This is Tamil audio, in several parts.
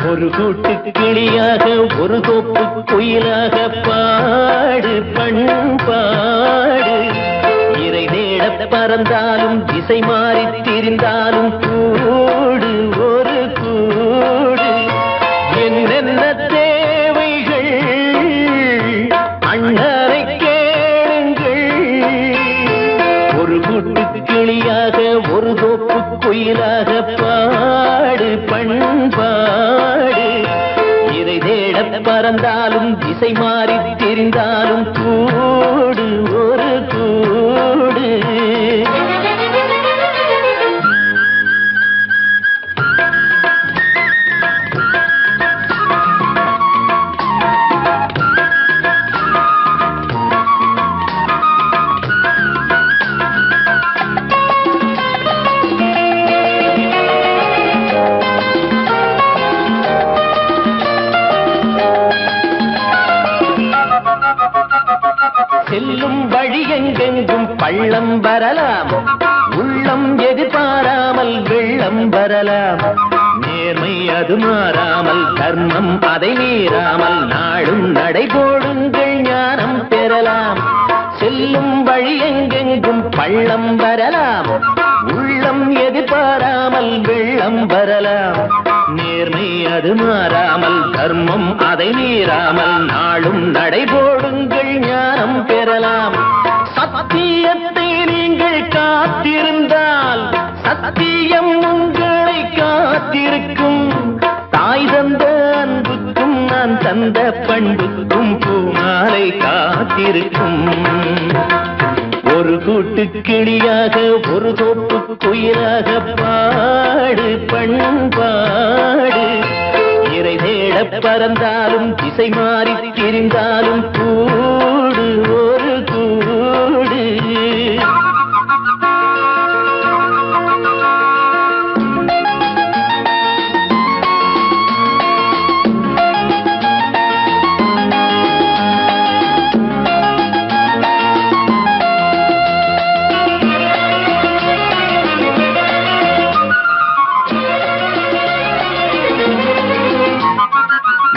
ஒரு கூட்டு கிளியாக ஒரு தோப்பு குயிலாக பாடு பண்பாடு. இறை தேட பறந்தாலும் திசை மாறி திரிந்தாலும் கூடு ஒரு கூடு. என்னென்ன தேவைகள் அண்ணரை கேளுங்கள். ஒரு கூட்டு கிளியாக ஒரு தோப்பு குயிலாக பாடு பண்பாடு. இறை தேட பறந்தாலும் திசை மாறி திரிந்தாலும் கூடு ஒரு கூடு. செல்லும் வழி எங்கெங்கும் பள்ளம் வரலாம், உள்ளம் எதிர்பாராமல் வெள்ளம் வரலாம். நேர்மை அது மாறாமல் தர்மம் அதை மீறாமல் நாளும் நடைபோடுங்கள் ஞானம் பெறலாம். செல்லும் வழி எங்கெங்கும் பள்ளம் வரலாம், உள்ளம் எதிர்பாராமல் வெள்ளம் வரலாம். நேர்மை அது மாறாமல் தர்மம் அதை மீறாமல் நாளும் நடைபோடுங்கள் ஞானம் பெறலாம். சத்தியத்தை நீங்கள் காத்திருந்தால் சத்தியம் உங்களை காத்திருக்கும். தாய் தந்த அன்புக்கும் நான் தந்த பண்புக்கும் பூமாலை காத்திருக்கும். ஒரு கூட்டு கிளியாக ஒரு தோப்பு குயிலாக பாடு பண்பாடு. இறை தேட பறந்தாலும் திசை மாறி திரிந்தாலும் கூடு ஒரு கூடு.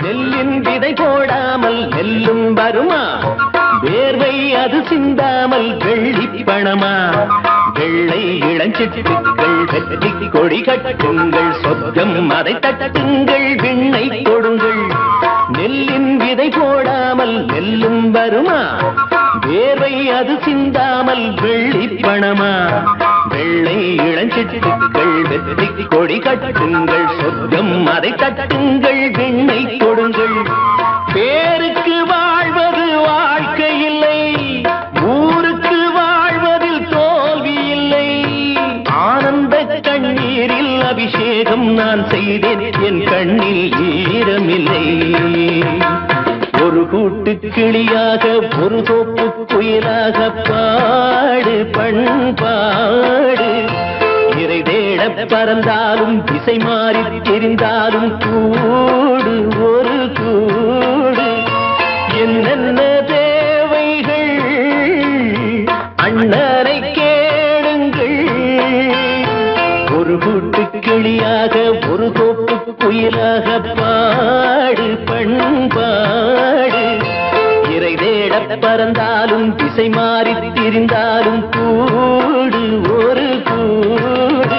நெல்லின் விதை போடாமல் நெல்லும் வருமா? வேர்வை அது சிந்தாமல் வெள்ளி பணமா? வெள்ளை இளஞ்சிட்டுக்கள் வெற்றி கொடி கட்டுங்கள், சொர்க்கம் அதை தட்டுங்கள், விண்ணை கொடுங்கள். நெல்லின் விதை போடாமல் நெல்லும் வருமா? வேர்வை அது சிந்தாமல் வெள்ளி பணமா? வெள்ளை இளஞ்சிட்டுக்கள் வெற்றி கொடி கட்டுங்கள், சொர்க்கம் அதை தட்டுங்கள், விண்ணை கொடுங்கள். பேருக்கு வாழ்வது வாழ்க்கை இல்லை, ஊருக்கு வாழ்வதில் தோல்வி இல்லை. ஆனந்த கண்ணீரில் அபிஷேகம் நான் செய்தேன், என் கண்ணில் ஈரமில்லை. ஒரு கூட்டு கிளியாக ஒரு தோப்பு குயிலாக பாடு பண்பாடு. இறை தேட பறந்தாலும் திசை மாறி தெரிந்தாலும் கூடு ஒரு கூடு. என்னென்ன தேவைகள் அண்ணரை கேளுங்கள். ஒரு கூட்டு கிளியாக ஒரு தோப்பு குயிலாக பாடு பண்பாடு. இறை தேட பறந்தாலும் திசை மாறி திரிந்தாலும் கூடு ஒரு கூடு.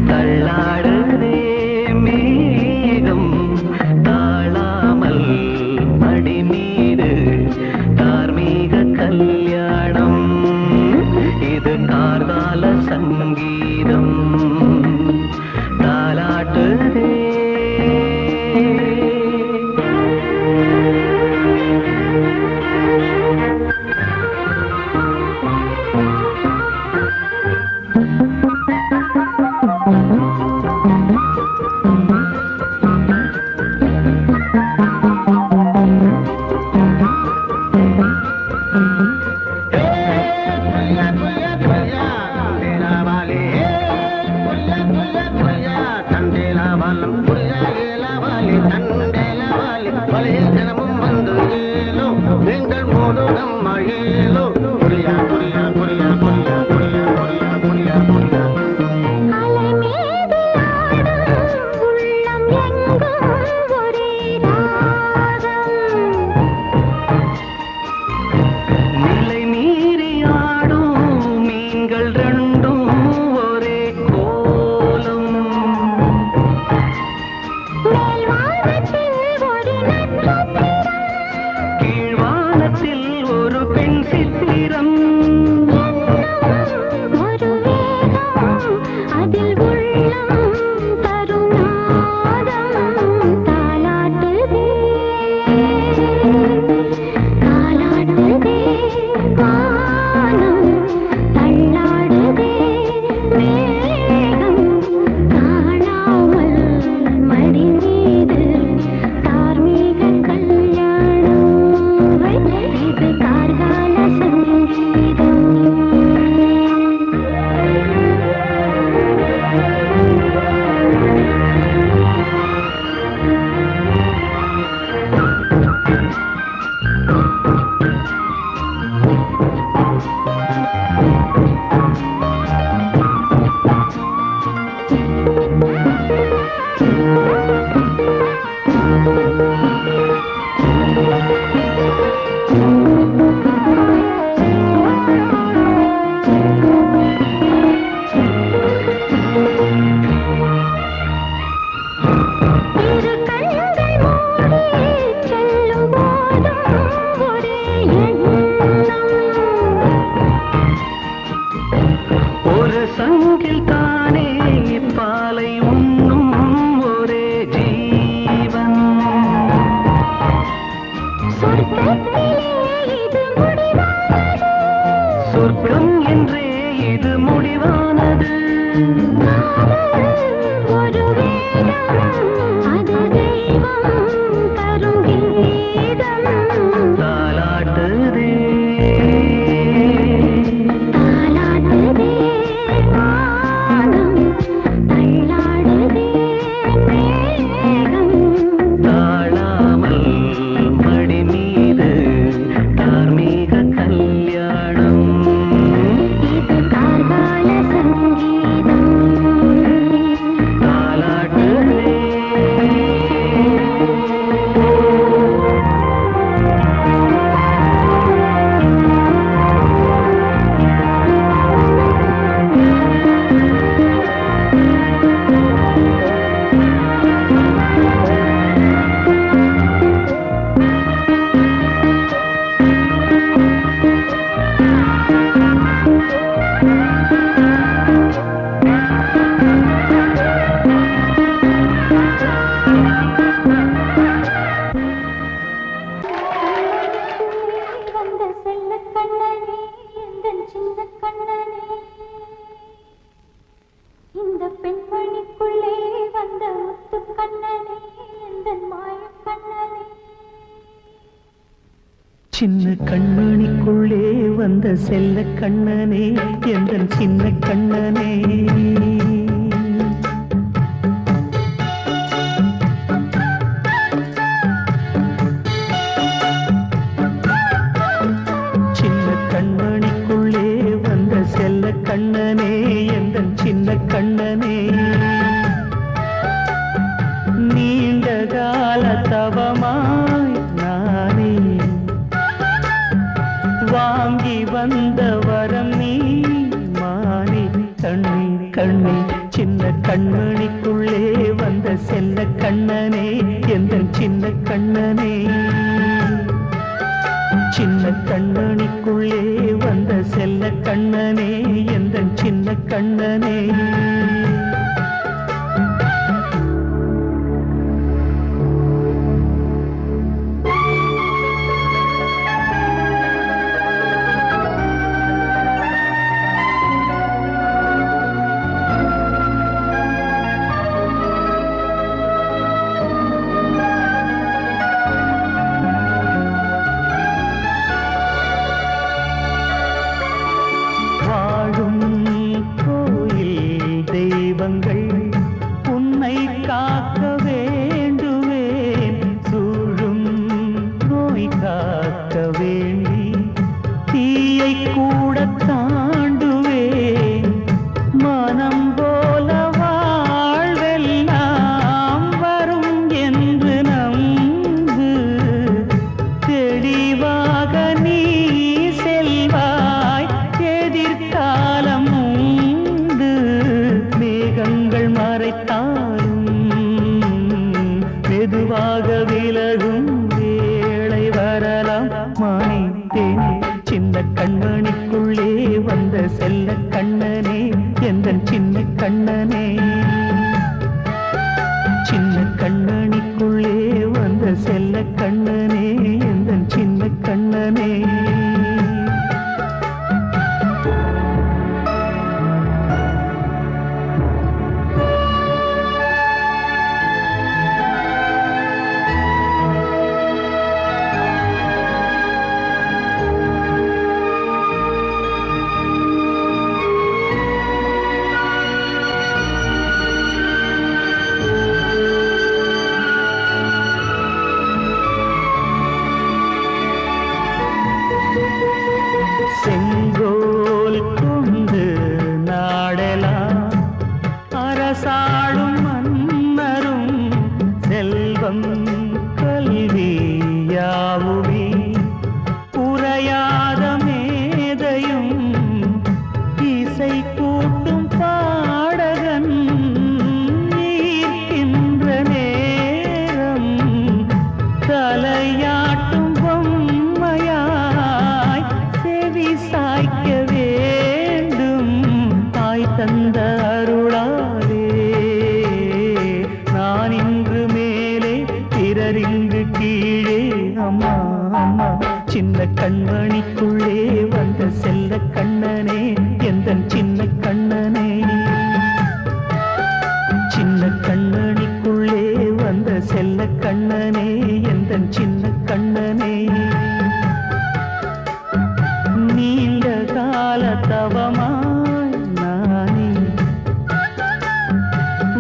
தள்ளாடுதே மேகம் தாழாமல் கீழ்வானத்தில் ஒரு பெண் சித்திரம் அதில் உள்ளம் தருநாதம் தாலாட்டுதே தாலாட்டுதே வானம் தள்ளாடுதே மேகம் காணாமல் மடி மீது தார்மீக கல்யாணம் இது கார்கால சங்கீதம் இரு கண்கள் மூடி செல்லும் போதும் ஒரே எண்ணம் ஒரு சங்கில் தானே பாலை உண்ணும் ஒரே ஜீவன் சொர்க்கத்திலே இது முடிவானது சொர்க்கம் என்றே இது முடிவானது காதல் ஒரு வேதம் அது தெய்வம் தரும் கீதம் தாலாட்டுதே தாலாட்டுதே வானம் தள்ளாடுதே மேகம் தாழாமல் மடி மீது தார்மீக கல்யாணம் இது கார்கால சங்கீதம் தாலாட்டுதே வந்த செல்ல கண்ணனே எந்தன் சின்ன கண்ணனே இந்த பெண்மணிக்குள்ளே வந்த முத்து கண்ணனே எந்தன் மாய கண்ணனே சின்ன கண்மணிக்குள்ளே வந்த செல்ல கண்ணனே எந்தன் சின்ன கண்ணனே சின்ன கண்மணிக்குள்ளே வந்த செல்ல கண்ணனே எந்தன் சின்ன கண்ணனே நீண்ட கால தவமாய் நானே வாங்கி வந்த வரம் நீ மானே கண்ணே கண்ணே சின்ன கண்மணிக்குள்ளே வந்த செல்ல கண்ணனே எந்தன் சின்ன கண்ணனே சின்ன கண்மணிக்குள்ளே வந்த செல்ல கண்ணனே எந்தன் சின்ன கண்ணனே வாழும் கோயில் மெதுவாக விலகும் வேளை வரலாம் மானே தேனே சின்ன கண்மணிக்குள்ளே வந்த செல்ல கண்ணனே எந்தன் சின்ன கண்ணனே சின்ன கண்ணனிக்குள்ளே வந்த செல்ல கண்ணனே எந்தன் சின்ன கண்ணனே செங்கோல் கொண்டு நாடலாம் அரசாளும் மன்னரும் செல்வம் கல்வியாவுமே குறையாத மேதையும் இசை கூட்டும் பாடகன் ஈர்க்கின்ற நேரம் தலையாட்டும் பொம்மையாய் செவி சாய்க்க வேண்டும் தாய் தந்த அருளாலே நான் இன்று மேலே பிறரிங்கு கீழே அம்மா அம்மா சின்ன கண்மணிக்குள்ளே வந்த செல்ல கண்ணனே எந்தன் சின்ன கண்ணனே சின்ன கண்ணனிக்குள்ளே வந்த செல்ல கண்ணனே எந்தன் சின்ன கண்ணனே நீண்ட கால தவமாய் நானே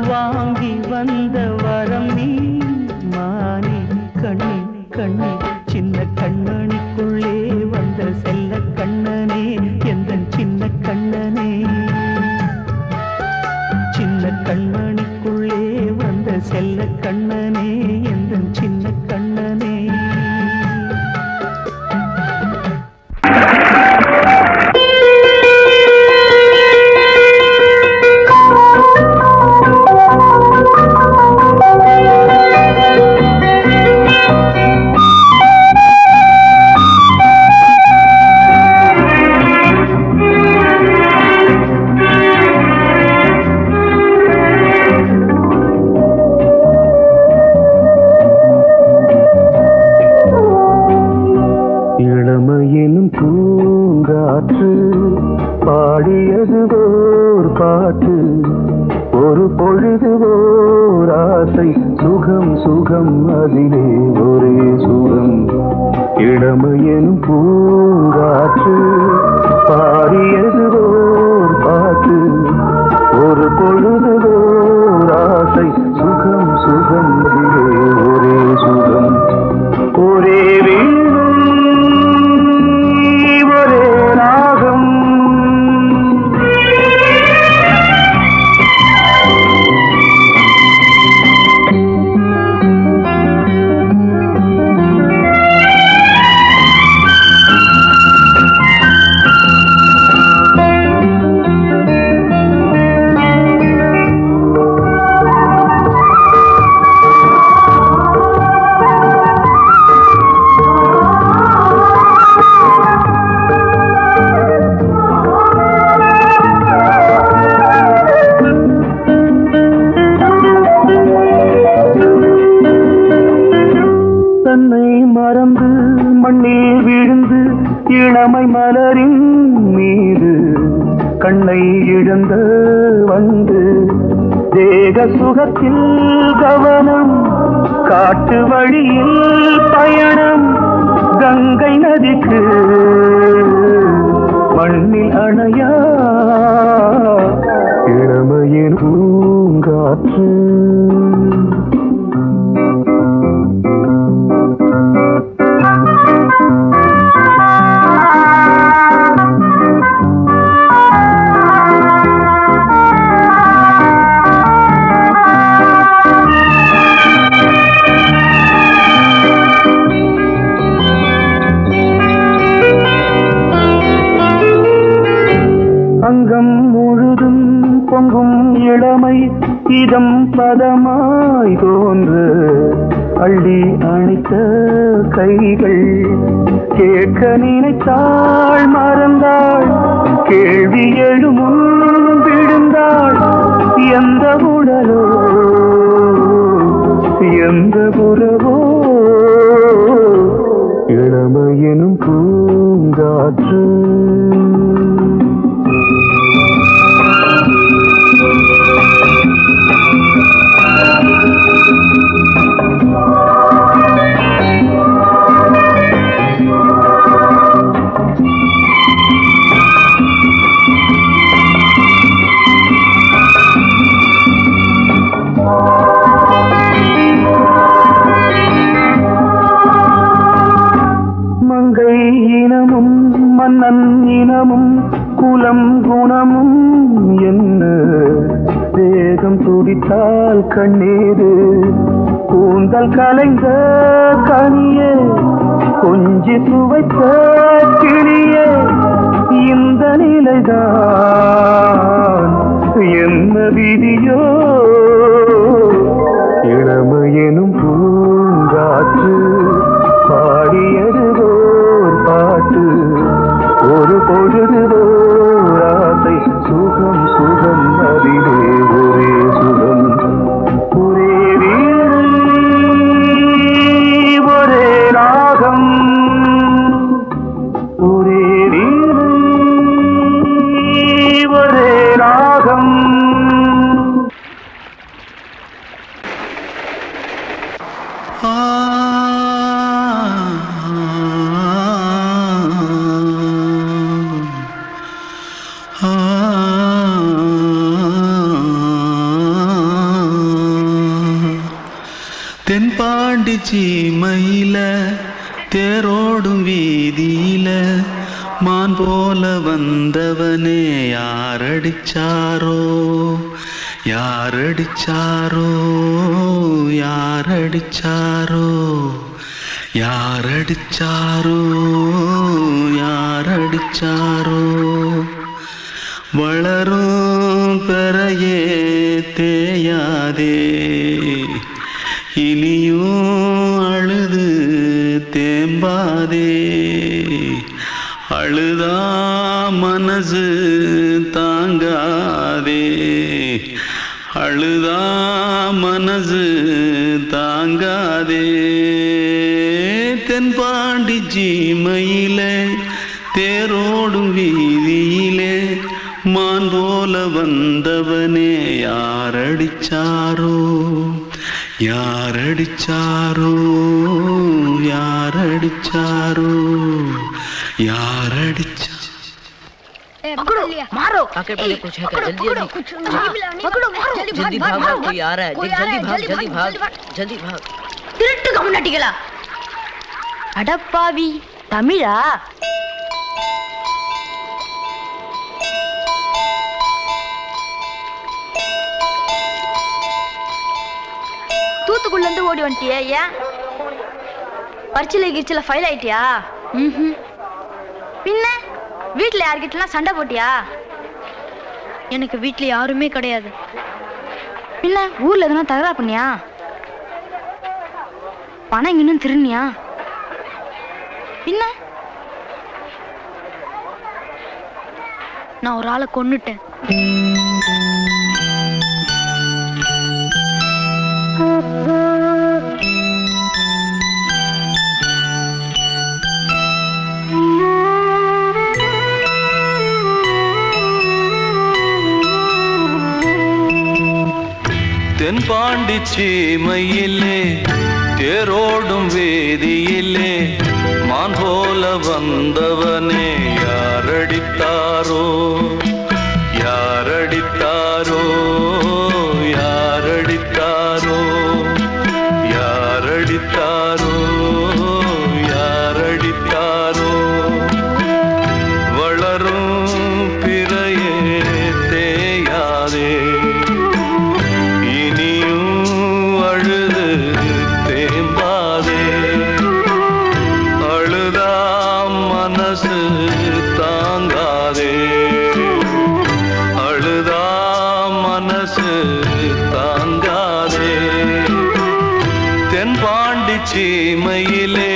வாங்கி வந்த வரம் நீ மானே கண்ணே கண்ணே சின்ன கண்ணனிக்குள்ளே வந்த செல்ல கண்ணனே எந்தன் சின்ன கண்ணனே சின்ன கண்ணனிக்குள்ளே வந்த செல்ல கண்ணனே எந்தன் சின்ன கண்ணனே இளமையெனும் பூங்காற்று பாடியது ஓர் பாட்டு ஒரு பொழுது ஓர் ஆசை சுகம் சுகம் அதிலே ஒரே சுகம் இளமையெனும் பூங்காற்று பாடியது ஓர் பாட்டு ஒரு பொழுது ஓர் ஆசை சுகம் சுகம் அதிலே ஒரே சுகம் ஒரே மறந்து மண்ணில் விழுந்து இளமை மலரின் மீது கண்ணை இழந்த வந்து தேக சுகத்தில் கவனம் காட்டு வழியில் பயணம் கங்கை நதிக்கு மண்ணில் அணையா இளமையின் பூங்காற்று அங்கம் முழுதும் பொங்கும் இளமை இதம் பதம் அள்ளி அணைத்த கைகள் கேட்க நினைத்தாள் மறந்தாள் கேள்வி எழுமுன் விழுந்தாள் எந்த உடலோ எந்த புறவோ இளமையெனும் பூங்காற்று மங்கை இனமும் மன்னன் இனமும் குலம் குணமும் என்ன வேகம் துடித்தால் கண்ணீரு கூந்தல் கலைந்த கனியே கொஞ்சி துவைத்த கிளியே இந்த நிலைதான் என்ன விதியோ இளமையெனும் பூங்காற்று பாடியதுவோர் பாட்டு ஒரு பொழுதுவோர் ஆசை சுகம் சுகம் அதிலே ஒரே சுகம் ஒரே வீடு ஒரே ராகம் ஒரே வீடு ஒரே ராகம் தென்பாண்டி சீமையில தேரோடும் வீதியில மான் போல வந்தவனே யாரடிச்சாரோ யாரடிச்சாரோ யாரடிச்சாரோ யாரடிச்சாரோ யாரடிச்சாரோ வளரும் பெறையே தேயாதே இனியும் அழுது தேம்பாதே அழுதா மனசு தாங்காதே அழுதா மனசு தாங்காதே தென்பாண்டி சீமையிலே தேரோடும் வீதியிலே மான் போல வந்தவனே யாரடிச்சாரோ யாரடிச்சாரோ யாரடிச்சாரோ யாரடிச்சா पकड़ो मारो आके पहले कुछ है क्या जल्दी जल्दी पकड़ो मारो जल्दी भाग कोई आ रहा है जल्दी भाग जल्दी भाग திருட்டு கம்முனாட்டிகளா அடப்பாவி தமிழா தூத்துக்குள்ள இருந்து ஓடி வந்துட்டியா ஏன் பரிச்சையில கிரிச்சில ஃபைல் ஆயிட்டியா பின்ன வீட்டுல யார்கிட்டலாம் சண்டை போட்டியா எனக்கு வீட்டுல யாருமே கிடையாது பின்ன ஊர்ல எதுனா தகராறு பண்ணியா பணம் இன்னும் திருநியா பின்ன நான் ஒரு ஆளை கொன்னுட்டேன் தென்பாண்டி சீமையிலே தேரோடும் வேதியிலே மான் போல வந்தவனே யாரடித்தாரோ யாரடித்தாரோ யாரடித்தாரோ யாரடித்தாரோ யாரடித்தாரோ வளரும் பிறையே தேயாதே மனசு தாங்காதே பாண்டி சீமையிலே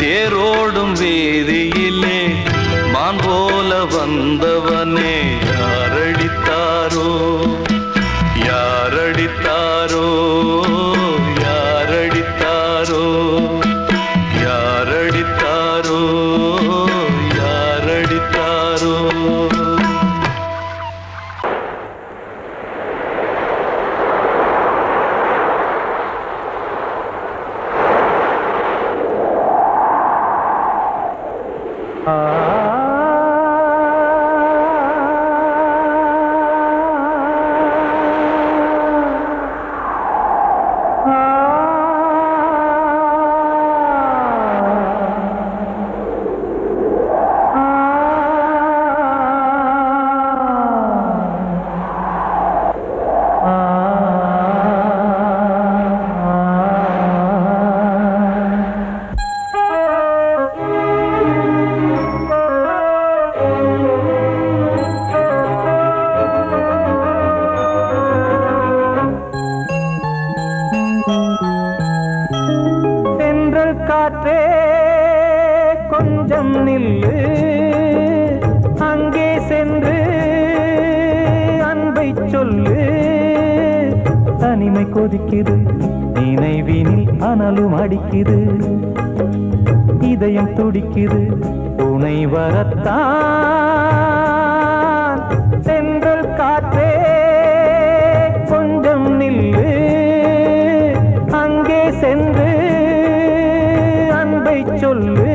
தேரோடும் வீதியிலே மான் போல வந்தவனே யாரடித்தாரோ யாரடித்தாரோ யாரடித்தாரோ யாரடித்தாரோ யாரடித்தாரோ காற்றே கொஞ்சம் நில்லு அங்கே சென்று அன்பை சொல்லு தனிமை கொதிக்குது நினைவினில் அனலும் அடிக்குது இதயம் துடிக்குது துணை வரத்தான் சென்றல் காற்றே கொஞ்சம் நில்லு அங்கே சென்று அன்பை சொல்லு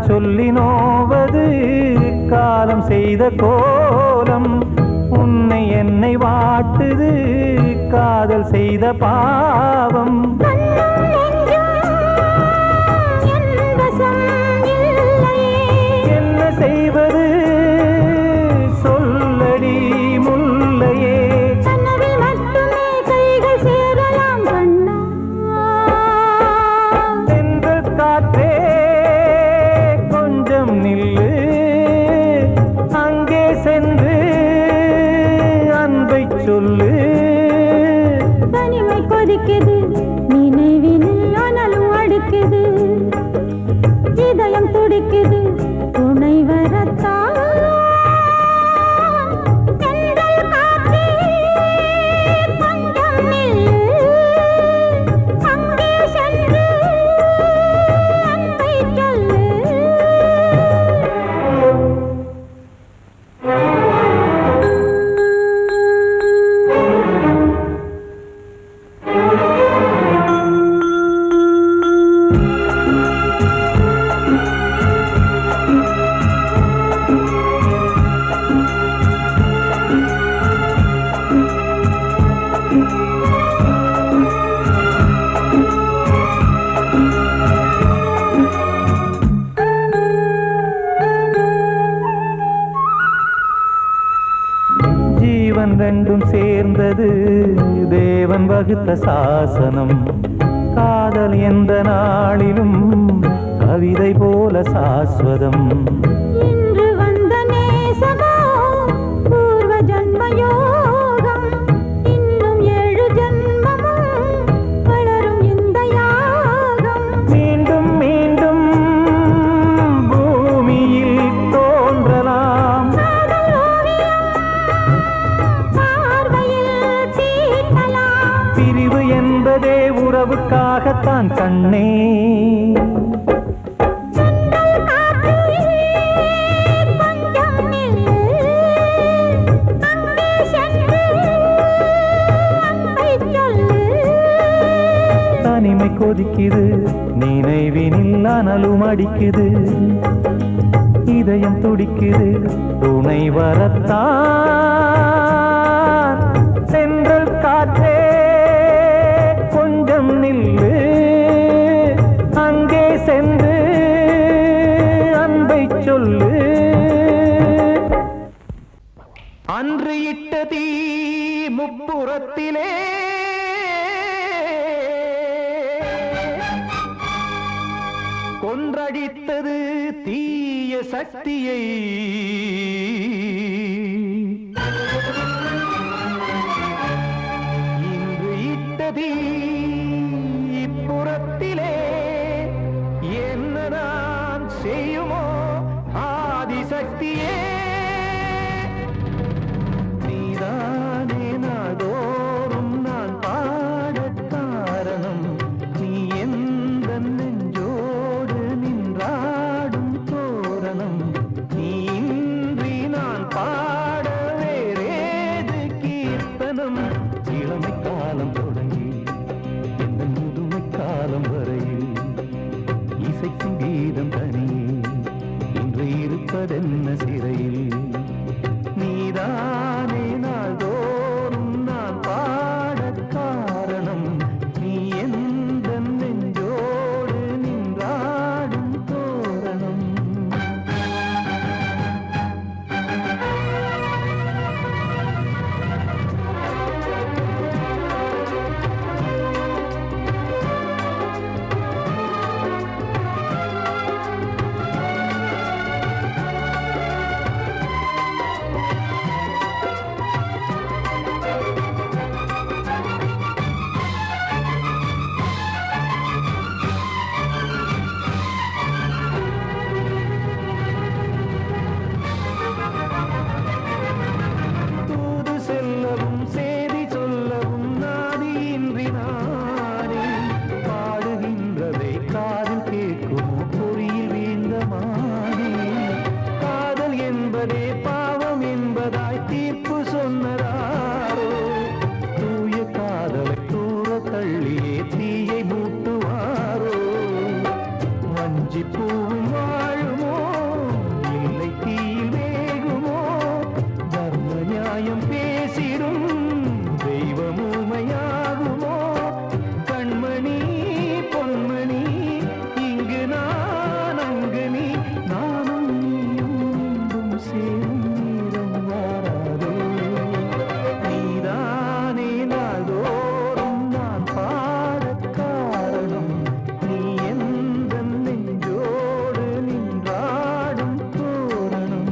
சொல்லி நோவது காலம் செய்த கோலம் உன்னை என்னை வாட்டுது காதல் செய்த பாவம் என்ன செய்வது சொல்லடி முல்லையே சென்றல் காற்றே நில்லு அங்கே சென்று அன்பை சொல்லு தனிமை கொதிக்குது நினைவினில் அனலும் அடிக்குது இதயம் துடிக்குது துணை வரத்தான் ஜீவன் ரெண்டும் சேர்ந்தது தேவன் வகுத்த சாசனம் காதல் எந்த நாளிலும் கவிதை போல சாஸ்வதம் இன்று வந்த நேசமோ பூர்வ ஜன்மயோகம் இன்னும் 7 ஜன்மமும் வளரும் இந்த யாகம் மீண்டும் மீண்டும் பூமியில் தோன்றலாம் பிரிவு என்பதே உறவுக்காகத்தான் கண்ணே தனிமை கொதிக்குது நினைவினில் அனலும் அடிக்குது இதயம் துடிக்குது துணை வரத்தான் அன்று இட்ட தீ முப்புறத்திலே கொன்றடித்தது தீய சக்தியை. இன்று இட்ட தீ இப்புறத்திலே என்ன நான் செய்யுமோ ஆதிசக்தியே. நீதானே நாடோறும் நான் பாடக் காரணம், நீ எந்த நெஞ்சோடு நின்றாடும் தோரணம். நீ இன்றி நான் பாட வேறேது கீர்த்தனம். இளமை காலம் தொடங்கி எந்த முதுமை காலம் வரையில் இசைக்கும் கீதம் தனியே இன்று இருப்பதென்ன சிறையில். நீதானே நாள்தோறும் நான் பாடக் காரணம், நீ எந்த நெஞ்சோடு நின்றாடும் தோரணம். பாவம் என்பதாய் தீர்ப்பு சொன்னதாரோ, தூய காதலை தூர தள்ளியே தீயை மூட்டுவாரோ. வஞ்சி பூவும் வாழுமோ இல்லை தீயில் வேகுமோ, தர்ம நியாயம் பேசிடும் தெய்வம் ஊமையாகுமோ. கண்மணி பொன்மணி இங்கு நான் அங்கு நீ, நானும் நீயும் சேரும் நேரம் வாராதோ. நீதானே நாள்தோறும் நான் பாடக் காரணம், நீ எந்த நெஞ்சோடு நின்றாடும் தோரணம்.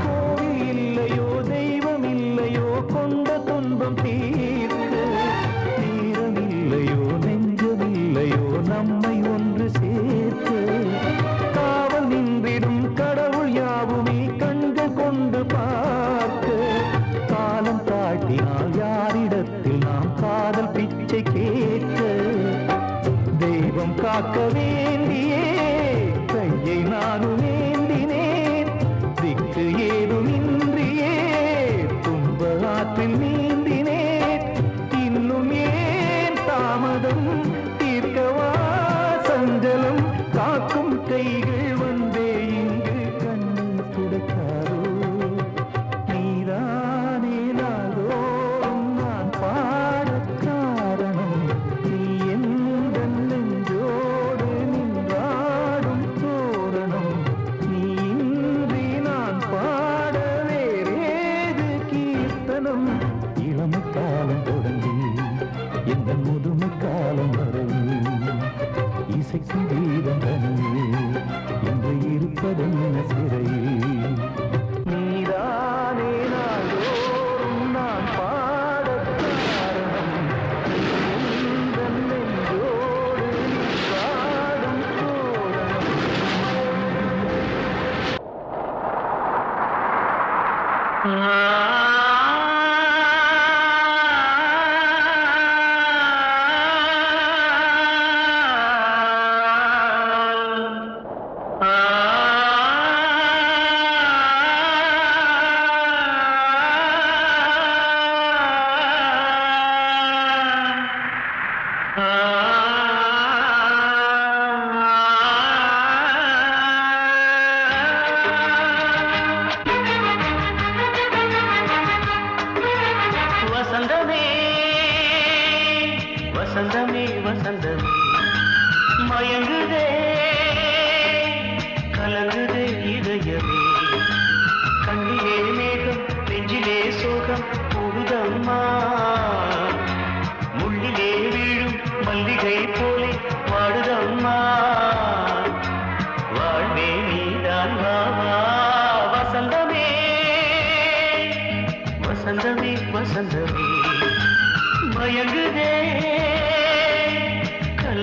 கோவில் இல்லையோ தெய்வம் இல்லையோ கொண்ட துன்பம் தீர்க்க, நேரம் இல்லையோ நெஞ்சமில்லையோ நம்மை ஒன்று சேர்க்க. காவல் நின்றிடும் கடவுள் யாவுமே கண்கள் கொண்டு பார்க்க. காலம் காட்டினால் யாரிடத்தில் நாம் காதல் பிச்சை கேட்க. தெய்வம் காக்க வேண்டியே கையை நானும் ஏந்தினேன், திக்கு ஏதுமின்றியே துன்ப ஆற்றில் நீந்தினேன். இன்னும் ஏன் தாமதம் தீர்க்கவா சஞ்சலம், காக்கும் கைகள் வந்தே இங்கு கண்ணீர் துடைக்காதோ. நீதானே நாள்தோறும் நான் பாடக் காரணம், நீ எந்த நெஞ்சோடு நின்றாடும் தோரணம்.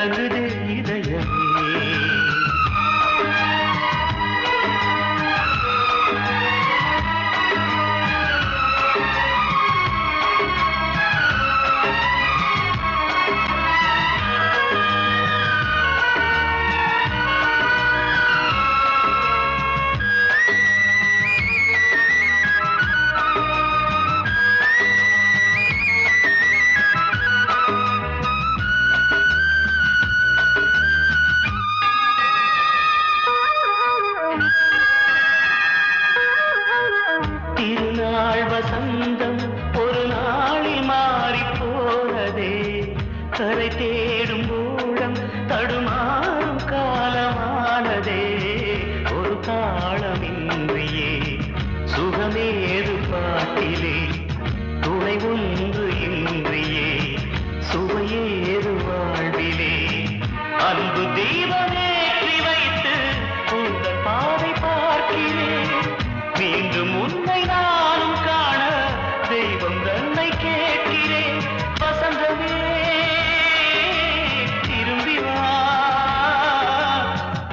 கலங்குதே இதயமே. திருநாள் வசந்தம் ஒரு நாளில் மாறி போனதே, கரை தேடும் ஊழம் தடுமாறும் காலமானதே. ஒரு தாளமின்றியே சுகமேது பாட்டிலே, துணை ஒன்று இன்றியே சுவையேது வாழ்விலே. அன்பு தீபமேற்றி வைத்து உங்கள் பாதை பார்க்கிறேன், மீண்டும் உன்னை நானும் காண தெய்வம் தன்னை கேட்கிறேன். வசந்தமே திரும்பி வா,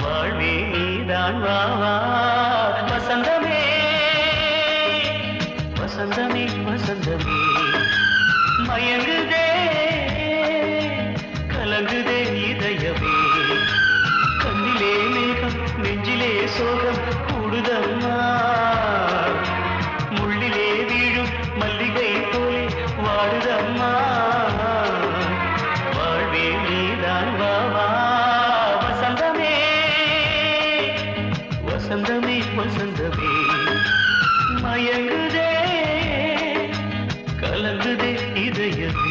வாழ்வே நீதான் வா வா. வசந்தமே வசந்தமே வசந்தமே, மயங்குதே கலங்குதே இதயமே. கண்ணிலே மேகம் நெஞ்சிலே சோகம் கூடுதம்மா, முள்ளிலே வீழும் மல்லிகை போலே வாடுதம்மா. வாழ்வே நீதான் வா வா. வசந்தமே வசந்தமே வசந்தமே, மயங்குதே கலங்குதே இதயமே.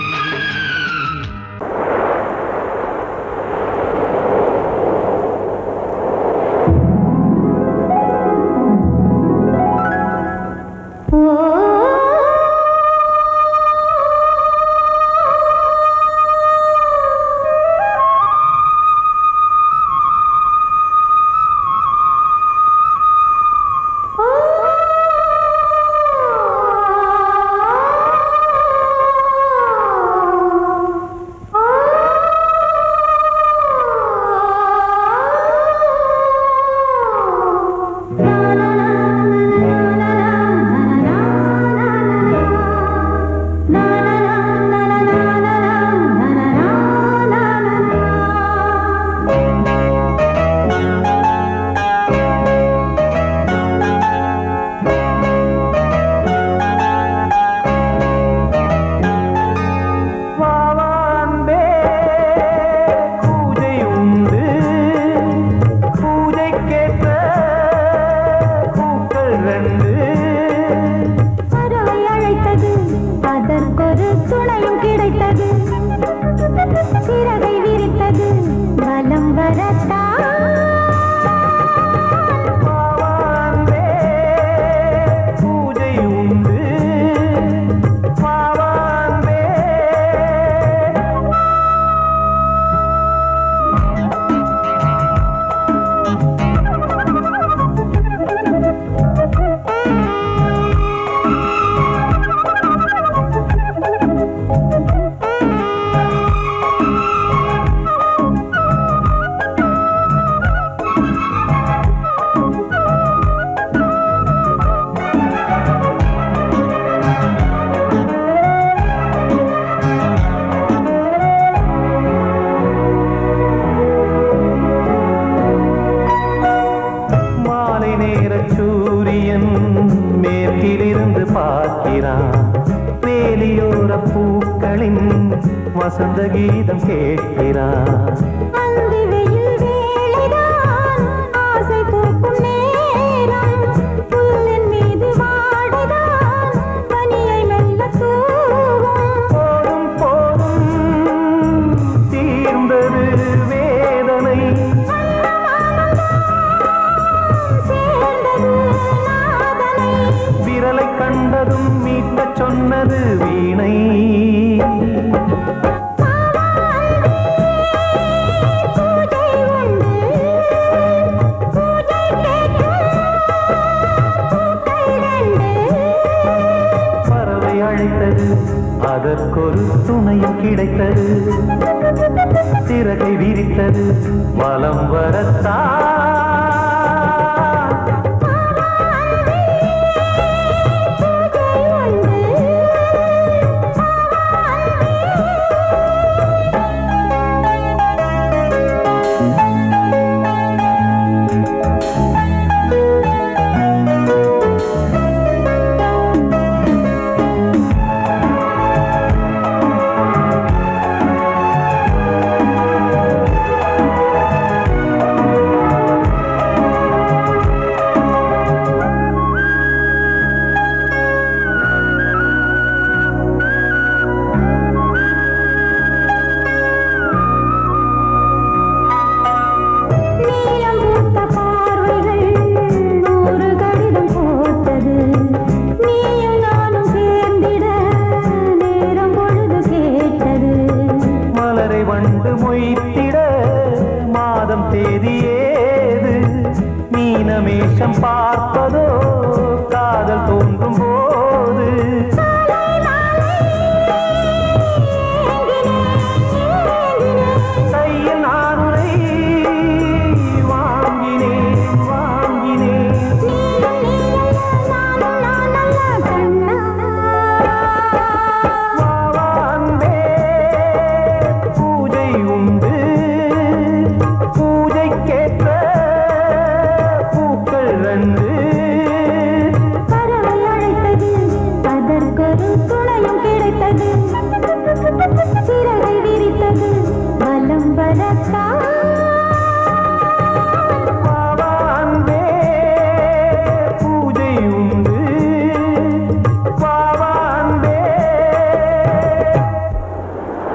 வசந்த கீதம் கேட்கிறான். போதும் போதும் தீர்ந்தது வேதனை, விரலை கண்டதும் மீட்கச் சொன்னது வீணை. அதற்கொரு துணையும் கிடைத்தது. சிறகை விரித்தது வலம் வரத்தான். வண்டு மொய்த்திட மாதம் தேதி ஏது மீனமேஷம் பார்ப்பதோ